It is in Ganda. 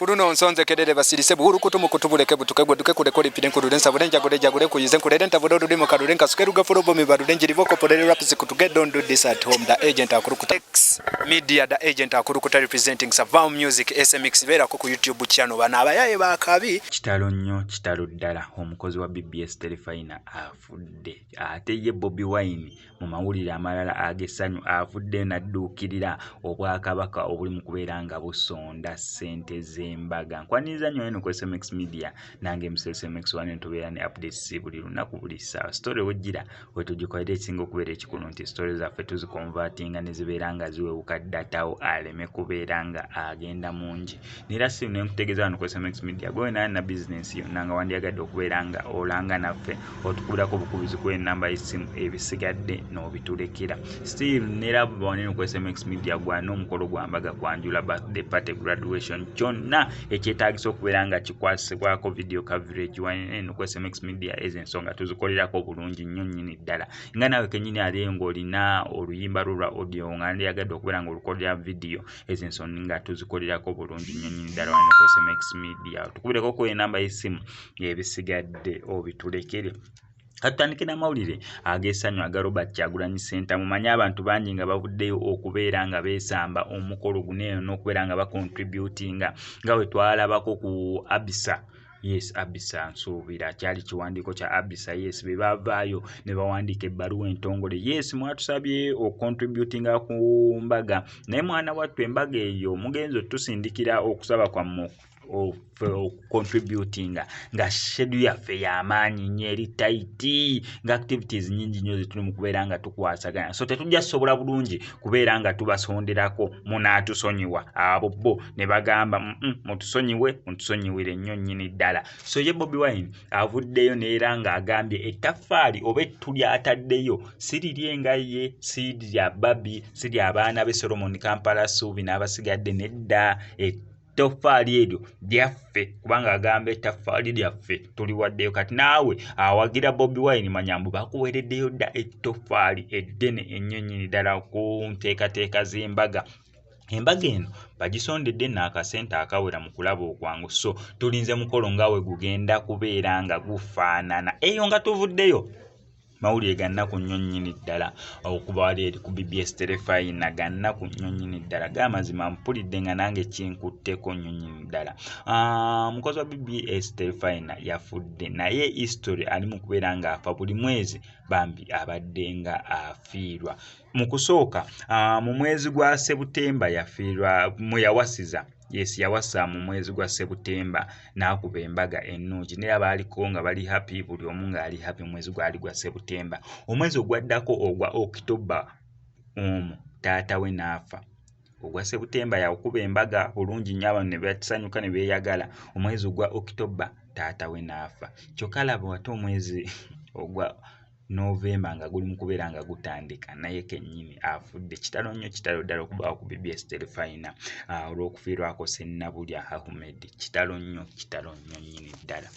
kuruno nsonze kedede basirise buhuru kutumu kutubuleke butukegwe duke kurekodi pide kurudensa budenja gudeja gure kuyize kureden tabodo dudimo karudenka sukeruga furobo mibarudenji rivoko podere raps kutuge don't do this at home. The agent akurukuta X media, the agent akurukuta representing Savam Music SMX vera ku YouTube channel bana abayaye bakabi Kitalo Nyoo kitalo ddala omukozi wa BBS Telefina afudde ate ye Bobi Wine mu mawulire amalala agesanyu afudde naddukirira obwakabaka obuli mu kubeera nga busonda ssente z'embaga. Nkwaniza nnyo eno ku SMX Media nange SMX wane ntubeera ne updates buli lunaku buli ssaawa. Story wejjira wetugikoledde ekisinga okubeera ekikulu nti story zaffe tuzikonvatinga ne zibeera nga ziwewuka datawo aleme kubeera nga agenda mungi. Nera si ne nkutegeeza wano ku SMX Media gwe na business yonna nga wandyagadde okubeera nga olanga naffe otukubirako bukubizi kw'ennamba y'essimu ebisigadde n'obitulekera. Still nera bwanene ku SMX Media gwana omukolo gwambaga kwanjula birthday party graduation kyonna ekyetaagisa okubeera nga kikwasibwako video coverage wanene ku SMX Media ez'ensonga tuzikolerako bulungi nnyo nnyini ddala. Nga nawe kennyini ali ng'olina oluyimba lwo lwa audio nga ndyagadde okubeera nga olukolera video ez'ensonga nga tuzikolerako bulungi nnyo nnyini ddala wanene ku SMX Media. Tukubireko ku enamba y'essimu ebisigadde obitulekere. Katandike n'amawulire agesanyu aga Robert Kyagulanyi Center. Mumanyi abantu bangi nga bavuddeyo okubeera nga beesamba omukolo guno n'okubeera nga bacontributinga nga bwe twalabako ku Abisa. Yes, Abisa nsuubira kyali kiwandiiko kya Abisa. Yes, be bavaayo ne bawandiika ebbaluwa entongole. Yes, mwatusabye ocontributinga ku mbaga naye mwana wattu embaga eyo mugenzo tusindikira okusaba kwammwe contributing nga schedule yaffe y'amaanyi nnyo eri tight nga activities nyingi nnyo zetuli mu kubeera nga tukwasaganya, so tetujja sobola bulungi kubeera nga tubasonderako munaatusonyiwa. Abo bo ne bagamba mutusonyiwire nnyo nnyini ddala. So ye Bobi Wine avuddeyo neera ng'agambye ettaffaali oba ettu ly'ataddeyo si lirye nga ye, si lya Babi, si lya abaana be Solomon Kampala Suubi n'abasigadde nedda. Ettoffaali eryo lyaffe kubanga agamba ettoffaali lyaffe tuliwaddeyo. Kati naawe awagira Bobi Wine manyambu bakuweereddeyo dda ettoffaali eddene ennyo nnyini ddala ku nteekateeka z'embaga. Embaga eno bagisondedde n'akasente akawera mu kulaba okwangu, so tulinze mukolo nga we gugenda kubeera nga gufaanana. Eyo nga tuvuddeyo mawulire ga nnaku nnyo nnyini ddala okuba eri ku BBS Telefina ga nnaku nnyo nnyini ddala g'amazima mpulidde nga nange kinkutteko nnyo nnyini ddala. Mukozi wa BBS Telefina yafudde naye history ali mu kubeera ng'afa buli mwezi bambi abadde nga afiirwa. Mu kusooka mu mwezi gwa Sebutemba yafiirwa mu yawasiza. Yes, yawasa mu mwezi gwa Sebutemba n'akuba embaga ennungi naye abaaliko nga bali happy, buli omu nga ali happy. Mwezi gwali gwa Sebutemba. Omwezi ogwaddako ogwa October taata we n'afa. Ogwa Sebutemba yakuba embaga bulungi nnyo abantu ne basanyuka ne beeyagala. Omwezi ogwa October taata we n'afa. Kyokka laba ate omwezi ogwa November nga guli mu kubeera nga gutandika naye kennyini afudde. Kitalo nnyo kitalo ddala okuba ku BBS Telefina olw'okufiirwako Sennabulya Ahmed. Kitalo nnyo nnyini ddala.